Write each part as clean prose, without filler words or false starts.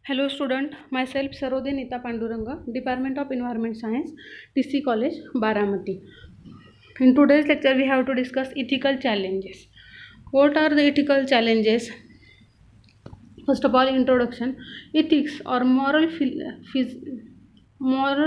Hello student, myself Sarode Nita Panduranga, Department of Environment Science, TC College, Baramati. In today's lecture, we have to discuss ethical challenges. What are the ethical challenges? First of all, introduction. Ethics or moral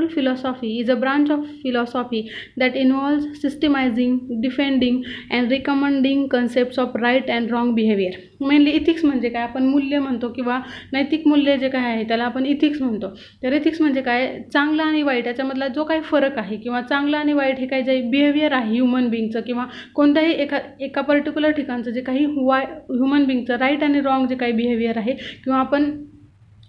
philosophy is a branch of philosophy that involves systemizing, defending and recommending concepts of right and wrong behavior. Mainly ethics म्हणजे काय, आपण मूल्य म्हणतो किंवा नैतिक मूल्य जे काय आहे त्याला आपण इथिक्स म्हणतो. तर इथिक्स म्हणजे काय, चांगला आणि वाईट याच्यामधला जो काही फरक आहे किंवा चांगला आणि वाईट हे काही जे बिहेवियर आहे ह्युमन बिंगचं किंवा कोणत्याही एका पर्टिक्युलर ठिकाणचं जे काही ह्युमन बिंगचं राईट आणि रॉंग जे काही बिहेवियर आहे किंवा आपण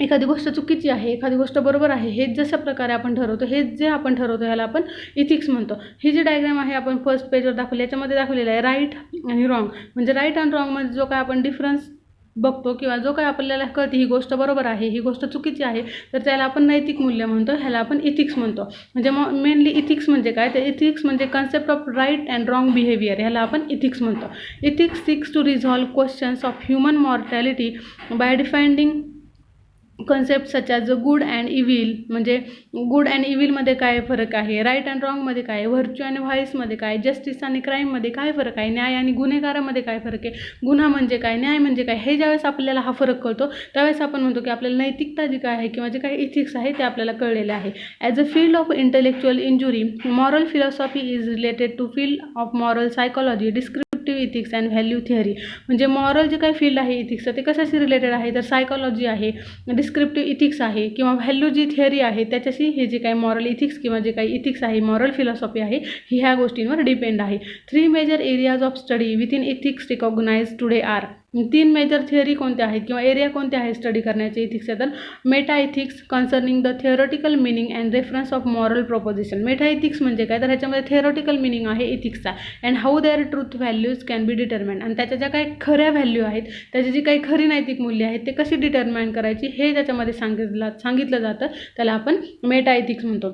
एखादी गोष्ट चुकीची आहे, एखादी गोष्ट बरोबर आहे, हेच जशा प्रकारे आपण ठरवतो, हेच जे आपण ठरवतो याला आपण इथिक्स म्हणतो. ही जी डायग्राम आहे आपण फर्स्ट पेजवर दाखवली, याच्यामध्ये दाखवलेलं आहे राईट आणि रॉंग. म्हणजे राईट आणि रॉंगमध्ये जो काय आपण डिफरन्स बघतो किंवा जो काय आपल्याला कळते ही गोष्ट बरोबर आहे, ही गोष्ट चुकीची आहे, तर त्याला आपण नैतिक मूल्य म्हणतो, ह्याला आपण इथिक्स म्हणतो. म्हणजे मेनली इथिक्स म्हणजे काय, तर इथिक्स म्हणजे concept of right and wrong behaviour, ह्याला आपण इथिक्स म्हणतो. Ethics seeks to resolve questions of human mortality by defining concept such as good and evil. म्हणजे गुड अँड इव्हिलमध्ये काय फरक आहे, राईट अँड रॉंगमध्ये काय, व्हर्च्यू आणि व्हाईसमध्ये काय, जस्टिस आणि क्राईममध्ये काय फरक आहे, न्याय आणि गुन्हेगारामध्ये काय फरक आहे, गुन्हा म्हणजे काय, न्याय म्हणजे काय, हे ज्यावेळेस आपल्याला हा फरक कळतो त्यावेळेस आपण म्हणतो की आपल्याला नैतिकता जी काय आहे किंवा जे काही इथिक्स आहे ते आपल्याला कळलेलं आहे. As a field of intellectual injury, moral philosophy is related to field of moral psychology, descriptive ethics and value theory. म्हणजे मॉरल जे काही फील्ड आहे इथिक्सचं ते कशाशी रिलेटेड आहे, तर सायकॉलॉजी आहे, डिस्क्रिप्टिव्ह इथिक्स आहे किंवा व्हॅल्यू जी थिअरी आहे त्याच्याशी हे जे काही मॉरल इथिक्स किंवा जे काही इथिक्स आहे, मॉरल फिलॉसॉफी आहे, ही ह्या गोष्टींवर डिपेंड आहे. 3 major areas of study within ethics recognize today are. 3 major theory कोणत्या आहेत किंवा एरिया कोणत्या आहेत स्टडी करण्याचे इथिक्सचे, तर meta ethics concerning the theoretical meaning and reference of moral proposition. Meta ethics म्हणजे काय, तर ह्याच्यामध्ये थिअरॉटिकल मिनिंग आहे इथिक्सचा and how their truth values can be determine. आणि त्याच्या ज्या काही खऱ्या व्हॅल्यू आहेत, त्याची जी काही खरी नैतिक मूल्य आहेत ते कशी डिटर्माइन करायची हे त्याच्यामध्ये सांगितलं जातं, त्याला आपण मेटा इथिक्स म्हणतो.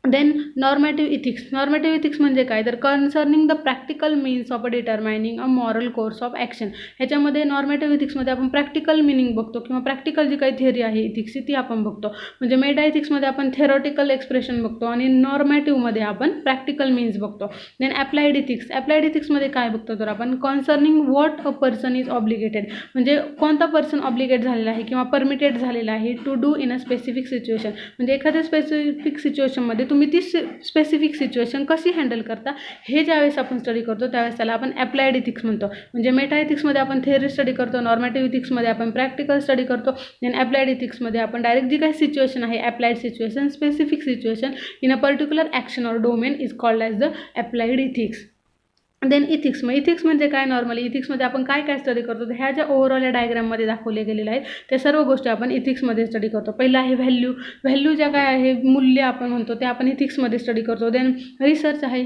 Then normative ethics. Normative ethics म्हणजे काय, तर concerning the practical means of determining a moral course of action. ह्याच्यामध्ये नॉर्मेटिव्ह इथिक्समध्ये आपण प्रॅक्टिकल मिनिंग बघतो किंवा प्रॅक्टिकल जी काही थिअरी आहे इथिक्सची ती आपण बघतो. म्हणजे मेटा इथिक्समध्ये आपण थेरॉटिकल एक्सप्रेशन बघतो आणि नॉर्मेटिव्हमध्ये आपण प्रॅक्टिकल मीन्स बघतो. Then applied ethics. ॲप्लाइड इथिक्समध्ये काय बघतो, तर आपण concerning what a person is obligated. म्हणजे कोणता पर्सन ऑब्लिगेट झालेला आहे किंवा परमिटेड झालेला आहे to do in a specific situation. म्हणजे एखाद्या स्पेसिफिक सिच्युएशनमध्ये तुम्ही ती स्पेसिफिक सिच्युएशन कशी हँडल करता हे ज्यावेळेस आपण स्टडी करतो त्यावेळेस त्याला आपण ॲप्लाइड इथिक्स म्हणतो. म्हणजे मेटा इथिक्समध्ये आपण थिअरी स्टडी करतो, नॉर्मेटिव्ह इथिक्समध्ये आपण प्रॅक्टिकल स्टडी करतो, देन ॲप्लाइड इथिक्समध्ये आपण डायरेक्ट जी काही सिच्युएशन आहे, applied situation, specific situation in a particular action or domain is called as the applied ethics. Then ethics. मग इथिक्स म्हणजे काय, नॉर्मली इथिक्समध्ये आपण काय काय स्टडी करतो, तर ह्या ज्या ओव्हरऑल या डायग्राममध्ये दाखवले गेलेल्या आहेत त्या सर्व गोष्टी आपण इथिक्समध्ये स्टडी करतो. पहिला आहे व्हॅल्यू. व्हॅल्यू ज्या काय आहे, मूल्य आपण म्हणतो, ते आपण इथिक्समध्ये स्टडी करतो. देन रिसर्च आहे.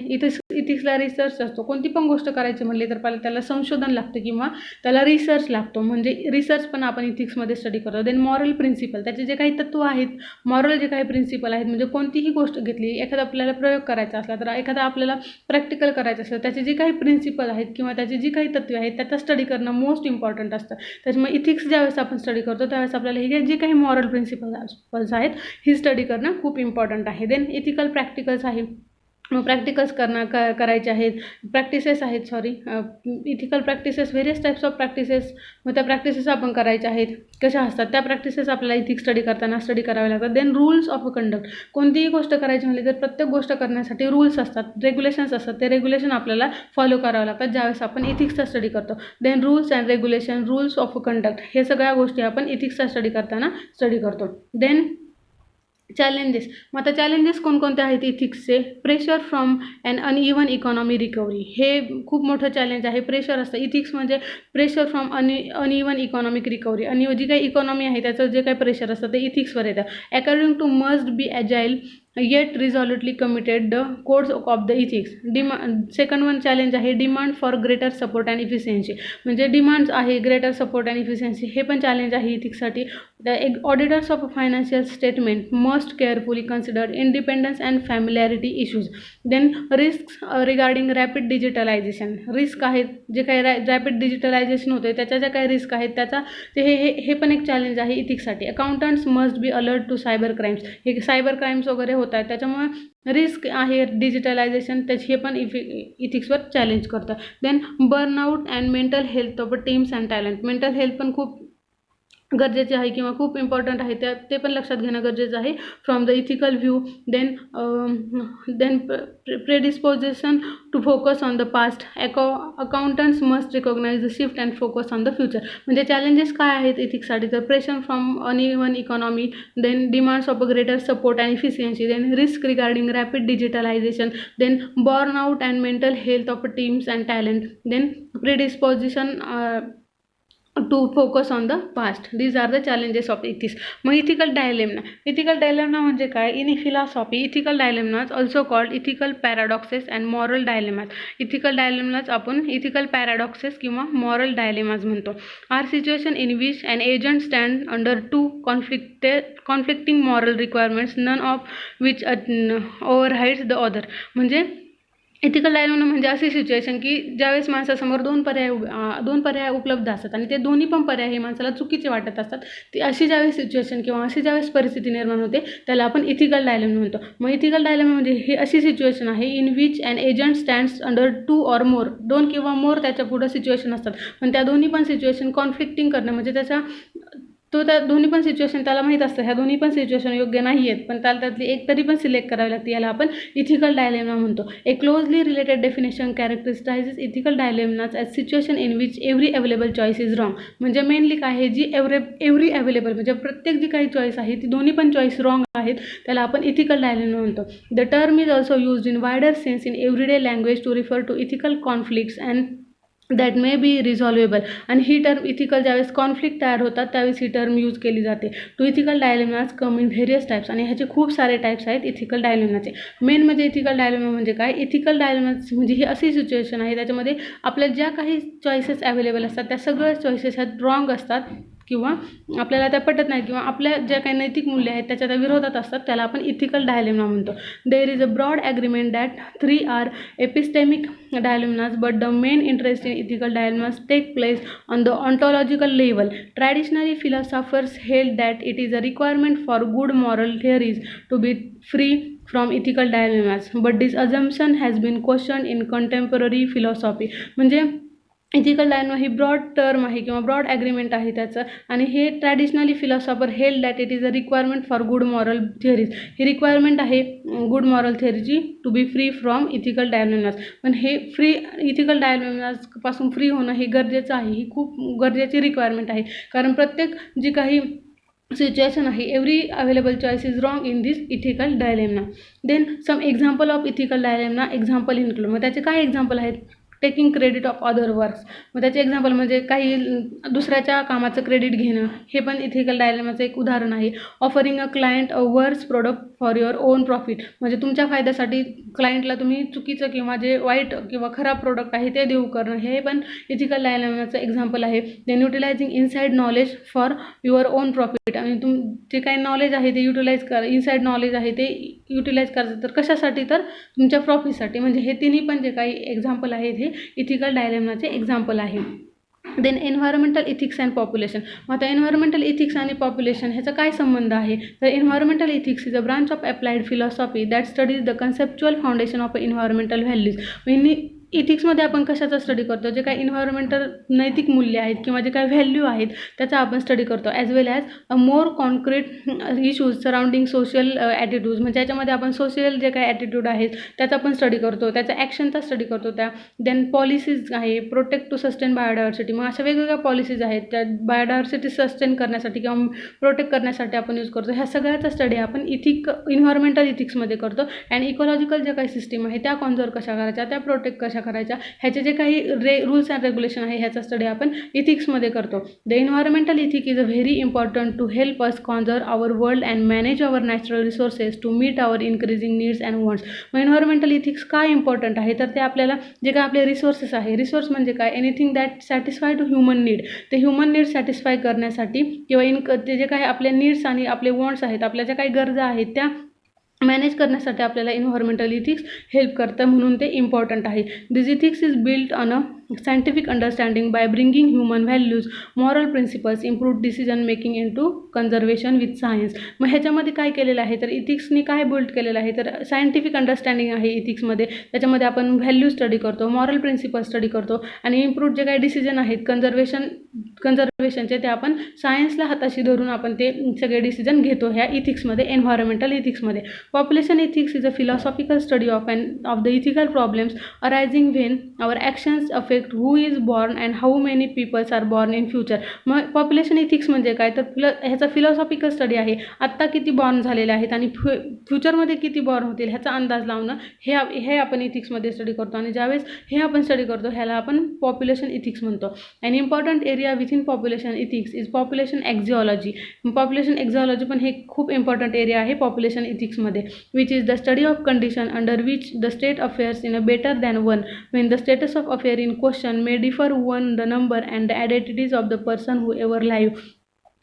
इथिक्सला रिसर्च असतो. कोणती पण गोष्ट करायची म्हणली तर पहिला त्याला संशोधन लागतं किंवा त्याला रिसर्च लागतो, म्हणजे रिसर्च पण आपण इथिक्समध्ये स्टडी करतो. Then moral principle. त्याचे जे काही तत्व आहेत, मॉरल जे काही प्रिन्सिपल आहेत, म्हणजे कोणतीही गोष्ट घेतली, एखादा आपल्याला प्रयोग करायचा असला तर एखादा आपल्याला प्रॅक्टिकल करायचं असलं, त्याचे जे काही प्रिन्सिपल आहेत किंवा त्याची जी काही तत्वे आहेत त्याचा स्टडी करणं मोस्ट इम्पॉर्टंट असतं. त्याच्यामुळे इथिक्स ज्यावेळेस आपण स्टडी करतो त्यावेळेस आपल्याला हे जे काही मॉरल प्रिन्सिपल्स आहेत ही स्टडी करणं खूप इम्पॉर्टंट आहे. देन इथिकल प्रॅक्टिकल्स आहे. मग प्रॅक्टिकल्स करायचे आहेत, प्रॅक्टिसेस आहेत, ethical practices, various types of practices. मग त्या प्रॅक्टिसेस आपण करायच्या आहेत, कशा असतात त्या प्रॅक्टिसेस आपल्याला इथिक्स स्टडी करताना स्टडी करावे लागतात. Then rules of conduct. कोणतीही गोष्ट करायची म्हणली तर प्रत्येक गोष्ट करण्यासाठी रूल्स असतात, रेग्युलेशन्स असतात, ते रेग्युलेशन आपल्याला फॉलो करावं लागतात ज्यावेळेस आपण इथिक्सचा स्टडी करतो. Then rules and regulation, rules of conduct, हे सगळ्या गोष्टी आपण इथिक्सचा स्टडी करताना स्टडी करतो. Then challenges. मग आता चॅलेंजेस कोणकोणते आहेत इथिक्सचे, pressure from un uneven economy recovery. हे खूप मोठं चॅलेंज आहे. प्रेशर असतं इथिक्स म्हणजे pressure from uneven economic recovery. आणि जी काही इकॉनॉमी आहे त्याचं जे काही प्रेशर असतं ते इथिक्सवर येतं. According to must be agile yet resolutely committed the codes of the ethics. Second one challenge आहे demand for greater support and efficiency. म्हणजे डिमांड्स आहे ग्रेटर सपोर्ट अँड इफिशियन्सी, हे पण चॅलेंज आहे इथिक्ससाठी. The auditors of financial statement must carefully consider independence and familiarity issues. Then risk regarding rapid digitalisation. Risk आहेत जे काही रॅपिड डिजिटलायझेशन होते त्याच्या ज्या काही रिस्क आहेत त्याचा हे पण एक चॅलेंज आहे इथिक्ससाठी. Accountants must be alert to cyber crimes. हे सायबर क्राईम्स वगैरे होत आहेत त्याच्यामुळे रिस्क आहे डिजिटलायझेशन, त्याची हे पण इथिक्सवर चॅलेंज करतं. Then burnout and mental health of teams and talent. Mental health पण खूप गरजेचे आहे किंवा खूप इम्पॉर्टंट आहे, ते पण लक्षात घेणं गरजेचं आहे from the ethical view. Then predisposition to focus on the past. Accountants must recognise the shift and focus on the future. म्हणजे चॅलेंजेस काय आहेत इथिक्ससाठी, तर pressure from uneven economy, then demands of a greater support and efficiency, then risk regarding rapid digitalisation, then burn out and mental health of teams and talent, then predisposition to focus on the past. These are the challenges of ethics. मग ethical dilemma. Ethical dilemma म्हणजे काय? In philosophy ethical dilemmas also called ethical paradoxes and moral dilemmas. Ethical dilemmas आपण ethical paradoxes किंवा moral dilemmas म्हणतो. Are situation in which an agent stand under two conflicting moral requirements, none of which overrides the other. म्हणजे ethical dilemma म्हणजे अशी situation की ज्यावेळेस माणसासमोर दोन पर्याय उपलब्ध असतात आणि ते दोन्ही पण पर्याय हे माणसाला चुकीचे वाटत असतात, ती अशी ज्यावेळेस सिच्युएशन किंवा अशी ज्यावेळेस परिस्थिती निर्माण होते त्याला आपण इथिकल डायलेमा म्हणतो. मग इथिकल डायलेमा म्हणजे ही अशी सिच्युएशन आहे in which an agent stands under two or more. दोन किंवा मोर त्याच्या पुढं सिच्युएशन असतात, पण त्या दोन्ही पण सिच्युएशन कॉन्फ्लिक्टिंग करणं म्हणजे त्या दोन्ही पण सिच्युएशन त्याला माहीत असतं ह्या दोन्ही पण सिच्युएशन योग्य नाही आहेत, पण त्याला त्यातली एक तरी पण सिलेक्ट करावी लागते, याला आपण इथिकल डायलेमा म्हणतो. A closely related definition characterises ethical dilemmas as situation in which every available choice is wrong. म्हणजे मेनली काय आहे, जी एव्हरी अवेलेबल म्हणजे प्रत्येक जी काही चॉईस आहे ती दोन्ही पण चॉईस रॉंग आहेत, त्याला आपण इथिकल डायलेमा म्हणतो. The term is also used in wider sense in everyday language to refer to ethical conflicts and that may be resolvable. आणि ही टर्म इथिकल ज्यावेळेस कॉन्फ्लिक्ट तयार होतात त्यावेळेस ही टर्म यूज केली जाते. Two ethical dilemmas come in various types. आणि ह्याचे खूप सारे टाईप्स आहेत इथिकल डायलेमाचे. मेन म्हणजे इथिकल डायलेमा म्हणजे काय? इथिकल डायलेमाज म्हणजे ही अशी सिच्युएशन आहे त्याच्यामध्ये आपल्या ज्या काही चॉईसेस अवेलेबल असतात त्या सगळ्या चॉईसेस ह्या रॉंग असतात किंवा आपल्याला त्या पटत नाही किंवा आपल्या ज्या काही नैतिक मूल्य आहेत त्याच्या त्या विरोधात असतात, त्याला आपण इथिकल डायलेमा म्हणतो. There is a broad agreement that 3 are epistemic dilemmas but the main interest in ethical dilemmas take place on the ontological level. Traditionally philosophers held that it is a requirement for good moral theories to be free from ethical dilemmas, but this assumption has been question in contemporary philosophy. म्हणजे ethical dilemma ही broad term आहे किंवा broad agreement आहे त्याचं, आणि हे traditionally philosopher held that it is a requirement for good moral theories. ही requirement आहे गुड मॉरल थिअरीची to be free from ethical dilemmas. पण हे इथिकल डायलेमाजपासून फ्री होणं हे गरजेचं आहे, ही खूप गरजेची रिक्वायरमेंट आहे, कारण प्रत्येक जी काही सिच्युएशन आहे every available choice is wrong in this ethical dilemma. Then some example of ethical dilemma. Example include. मग त्याचे काय एक्झाम्पल आहेत? Taking credit of other works. मग त्याचे एक्झाम्पल म्हणजे काही दुसऱ्याच्या कामाचं क्रेडिट घेणं, हे पण इथिकल डायलेमाचं एक उदाहरण आहे. ऑफरिंग अ क्लायंट अ वर्स product for your own profit. म्हणजे तुमच्या फायद्यासाठी क्लायंटला तुम्ही चुकीचं किंवा जे वाईट किंवा खराब प्रोडक्ट आहे ते देऊ करणं, हे पण इथिकल डायलेमाचं एक्झाम्पल आहे. Then utilizing inside knowledge for your own profit. आणि जे काही नॉलेज आहे ते युटिलाइज इनसाईड नॉलेज आहे ते युटिलाइज करायचं तर कशासाठी? तर तुमच्या प्रॉफिटसाठी. म्हणजे हे तिन्ही पण जे काही एक्झाम्पल आहेत हे इथिकल डायलेमाचे एक्झाम्पल आहे. Then environmental ethics and population. मग आता एन्व्हायरमेंटल इथिक्स आणि पॉप्युलेशन ह्याचा काय संबंध आहे? तर environmental ethics is a branch of applied philosophy that studies the conceptual foundation of environmental values. इथिक्समध्ये आपण कशाचा स्टडी करतो? जे काही एन्व्हायरमेंटल नैतिक मूल्य आहेत किंवा जे काही व्हॅल्यू आहेत त्याचा आपण स्टडी करतो, as well as a more concrete issues surrounding social attitudes. म्हणजे याच्यामध्ये आपण सोशल जे काही ॲटिट्यूड आहेत त्याचा पण स्टडी करतो, त्याच्या ॲक्शनचा स्टडी करतो. देन पॉलिसीज आहे, प्रोटेक्ट टू सस्टेन बायोडायव्हर्सिटी. मग अशा वेगवेगळ्या पॉलिसीज आहेत त्या बायोडायव्हर्सिटी सस्टेन करण्यासाठी किंवा प्रोटेक्ट करण्यासाठी आपण यूज करतो. ह्या सगळ्याचा स्टडी आपण एन्व्हायरमेंटल इथिक्समध्ये करतो. अँड इकॉलॉजिकल ज्या काही सिस्टीम आहे त्या कॉन्झर्व कशा करायच्या, त्या प्रोटेक्ट कशा कशा करायच्या, ह्याचे जे काही रूल्स अँड रेग्युलेशन आहे ह्याचा स्टडी आपण इथिक्समध्ये करतो. The environmental ethic is a very important to help us conserve our world and manage our natural resources to meet our increasing needs and wants. मग एन्व्हायरमेंटल इथिक्स काय important आहे, तर ते आपल्याला जे काय आपले रिसोर्सेस आहे, रिसोर्स म्हणजे काय, anything that satisfy to human need, ते ह्युमन नीड सॅटिस्फाय करण्यासाठी किंवा ते जे काही आपले नीड्स आणि आपले वॉन्ट्स आहेत, आपल्या ज्या काही गरजा आहेत त्या मॅनेज करण्यासाठी आपल्याला एन्व्हायरमेंटल इथिक्स हेल्प करतं, म्हणून ते इम्पॉर्टंट आहे. This ethics is built on a scientific understanding by bringing human values, moral principles, improved decision making into conservation with science. मग ह्याच्यामध्ये काय केलेलं आहे, तर इथिक्सनी काय बिल्ड केलेलं आहे, तर सायंटिफिक अंडरस्टँडिंग आहे इथिक्समध्ये. त्याच्यामध्ये आपण व्हॅल्यू स्टडी करतो, मॉरल प्रिन्सिपल स्टडी करतो आणि इम्प्रूव्ड जे काही डिसिजन आहेत कन्झर्वेशनचे ते आपण सायन्सला हाताशी धरून आपण ते सगळे डिसिजन घेतो ह्या इथिक्समध्ये, एन्व्हायरमेंटल इथिक्समध्ये. Population ethics is a philosophical study of the ethical problems arising when our actions affect who is born and how many peoples are born in future. मग पॉप्युलेशन इथिक्स म्हणजे काय, तर ह्याचा फिलॉसॉफिकल स्टडी आहे. आत्ता किती born झालेले आहेत आणि फ्युचरमध्ये किती बॉर्न होतील ह्याचा अंदाज लावणं, हे आपण इथिक्समध्ये स्टडी करतो. आणि ज्यावेळेस हे आपण स्टडी करतो ह्याला आपण पॉप्युलेशन इथिक्स म्हणतो. And important area within population ethics is population axiology. Population axiology पण हे खूप इम्पॉर्टंट एरिया आहे पॉप्युलेशन इथिक्समध्ये, which is the study of condition under which the state affairs in a better than one when the status of affair in question may differ one the number and the identities of the person who ever live.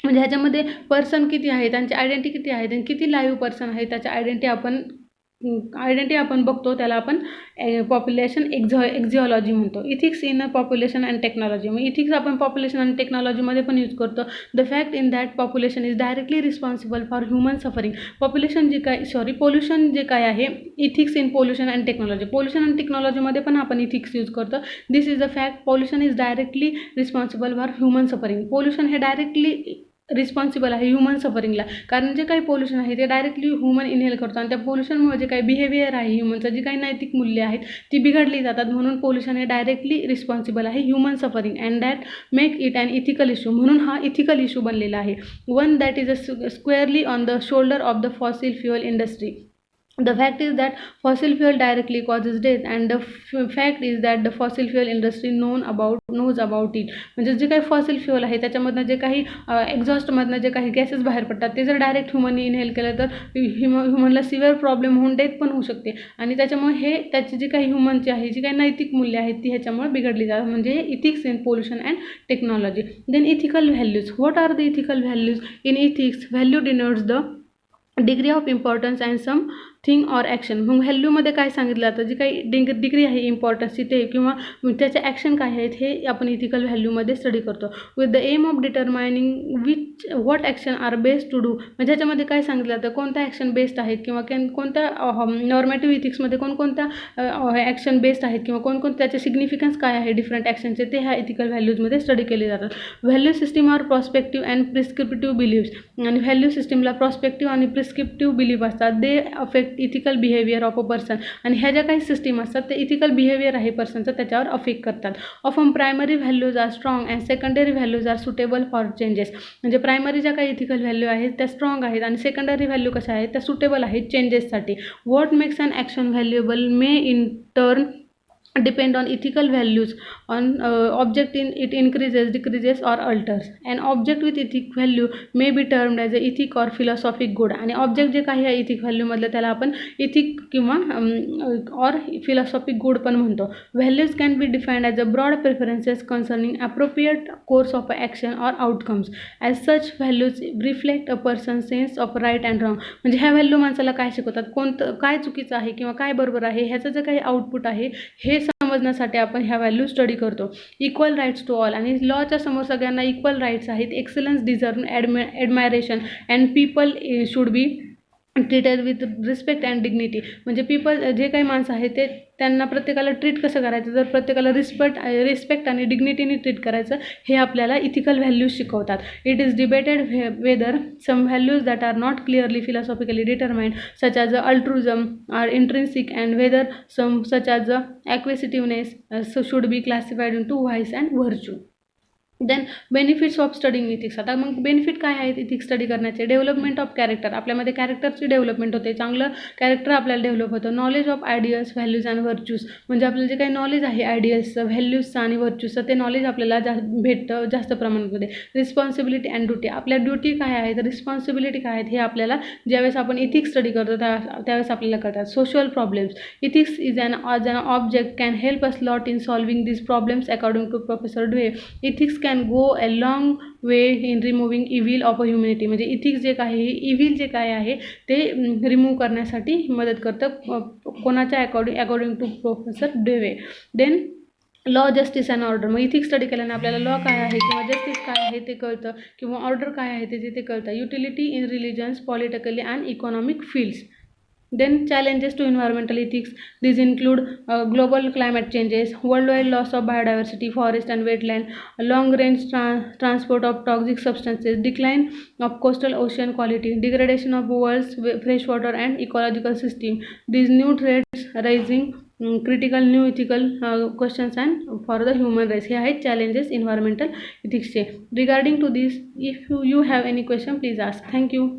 म्हणजे ह्याच्यामध्ये person किती आहे, त्यांची identity किती आहे, किती live person आहे त्याच्या आयडेंटिटी आपण बघतो, त्याला आपण पॉप्युलेशन एक्झिओलॉजी म्हणतो. Ethics in a population and technology. मग इथिक्स आपण पॉप्युलेशन आणि टेक्नॉलॉजीमध्ये पण यूज करतो. The fact in that population is directly responsible for human suffering. Pollution जे काय आहे, ethics in pollution and technology. Pollution आणि टेक्नॉलॉजीमध्ये पण आपण इथिक्स यूज करतो. This is the fact, pollution is directly responsible for human suffering. Pollution हे directly responsible आहे ह्युमन सफरिंगला, कारण जे काही पोल्युशन आहे ते डायरेक्टली ह्युमन इनहेल करतो आणि त्या पोल्युशनमुळे जे काही बिहेवियर आहे ह्युमनचं, जी काही नैतिक मूल्य आहेत ती बिघडली जातात. म्हणून पोल्युशन हे डायरेक्टली रिस्पॉन्सिबल आहे human suffering and that make it an ethical issue. म्हणून हा इथिकल इश्यू बनलेला आहे. One that is a squarely on the shoulder of the fossil fuel industry. The fact is that fossil fuel directly causes death and the fact is that the fossil fuel industry knows about it. म्हणजे जे काही fossil fuel आहे त्याच्यामधनं जे काही एक्झॉस्टमधनं जे काही gases बाहेर पडतात ते जर डायरेक्ट ह्युमनने इनहेल केलं तर ह्युमनला सिव्हिअर प्रॉब्लेम होऊन डेथ पण होऊ शकते. आणि त्याच्यामुळे त्याची जी काही ह्युमनची आहे, जी काही नैतिक मूल्य आहेत ती ह्याच्यामुळे बिघडली जातात. म्हणजे ethics in pollution and technology. Then ethical values. What are the ethical values in ethics? Value denotes the degree of importance and something or action. मग व्हॅल्यूमध्ये काय सांगितलं जातं, जी काही डिग्री आहे इम्पॉर्टन्सची ते किंवा त्याचे ॲक्शन काय आहेत हे आपण इथिकल व्हॅल्यूमध्ये स्टडी करतो. With the aim of determining what action are best to do. म्हणजे ह्याच्यामध्ये काय सांगितलं जातं, कोणत्या ॲक्शन बेस्ट आहेत किंवा कोणत्या नॉर्मेटिव्ह इथिक्समध्ये कोणकोणत्या ॲक्शन बेस्ट आहेत किंवा कोणकोणते त्याचे सिग्निफिकन्स काय आहे डिफरंट ॲक्शनचे, ते ह्या इथिकल व्हॅल्यूजमध्ये स्टडी केले जातात. Value system are prospective and prescriptive believes. आणि व्हॅल्यू सिस्टीमला प्रॉस्पेक्टिव्ह आणि प्रिस्क्रिप्टिव्ह बिलीव्ह असतात. They affect ethical behaviour of a person. आणि ह्या ज्या काही सिस्टीम असतात ते इथिकल बिहेवियर आहे पर्सनचं त्याच्यावर अफेक्ट करतात. Often primary values are strong and secondary values are suitable for changes. म्हणजे प्रायमरी ज्या काही इथिकल व्हॅल्यू आहेत त्या स्ट्रॉंग आहेत आणि सेकंडरी व्हॅल्यू कशा आहेत त्या सुटेबल आहेत चेंजेससाठी. What makes an action valuable may in turn depend on ethical values on object in it increases, decreases or alters. An object with ethic value may be termed as a ethic or philosophic good. आणि object जे काही आहे ethic value मधलं त्याला आपण ethic किंवा और फिलॉसॉफिक good पण म्हणतो. Values can be defined as a broad preferences concerning appropriate course of action or outcomes. As such values reflect a person sense of right and wrong. म्हणजे ह्या व्हॅल्यू माणसाला काय शिकवतात, कोणतं काय चुकीचं आहे किंवा काय बरोबर आहे ह्याचं जे काही आउटपुट आहे हे समजण्यासाठी आपण ह्या व्हॅल्यू स्टडी करतो. Equal rights to all. आणि लॉच्या समोर सगळ्यांना इक्वल राईट्स आहेत. Excellence deserve admiration and people should be treated with respect and dignity. म्हणजे जे काही माणसं आहेत ते त्यांना प्रत्येकाला ट्रीट कसं करायचं, तर प्रत्येकाला रिस्पेक्ट आणि डिग्निटीने ट्रीट करायचं हे आपल्याला इथिकल व्हॅल्यूज शिकवतात. It is debated whether some values that are not clearly philosophically determined such as a altruism are intrinsic and whether some such as a acquisitiveness should be classified into vice and virtue. Then benefits of studying ethics. आता मग benefit काय आहेत ethics study करण्याचे? Development of character, आपल्यामध्ये कॅरेक्टरची development होते, चांगलं character आपल्याला डेव्हलप होतं. Knowledge of ideals, values and virtues, म्हणजे आपल्याला जे काही नॉलेज आहे आयडियल्सचं, व्हॅल्यूजचं आणि व्हर्च्यूजचं, ते नॉलेज आपल्याला भेटतं जास्त प्रमाणामध्ये. रिस्पॉन्सिबिलिटी अँड ड्युटी, आपल्या ड्युटी काय आहेत, रिस्पॉन्सिबिलिटी काय आहेत, हे आपल्याला ज्यावेळेस आपण इथिक्स स्टडी करतो त्यावेळेस आपल्याला कळतात. Social problems, ethics is an object can help us lot in solving this problems according to professor Dewey. Ethics can go a long way in removing evil of a humanity, म्हणजे ethics जे काय आहे, evil जे काय आहे ते remove करण्यासाठी मदत करतं. कोणाच्या according to professor Dewey. Then law, justice and order, मग इथिक्स स्टडी केल्याने आपल्याला लॉ काय आहे किंवा जस्टिस काय आहे ते कळतं, किंवा ऑर्डर काय आहे ते कळतं. Utility in religions, politically and economic fields. Then challenges to environmental ethics. These include global climate changes, worldwide loss of biodiversity, forest and wetland, long-range transport of toxic substances, decline of coastal ocean quality, degradation of world's freshwater and ecological system. These new threats raising critical new ethical questions and for the human race. हे आहेत challenges environmental ethics चे. Regarding to this, if you have any question, please ask. Thank you.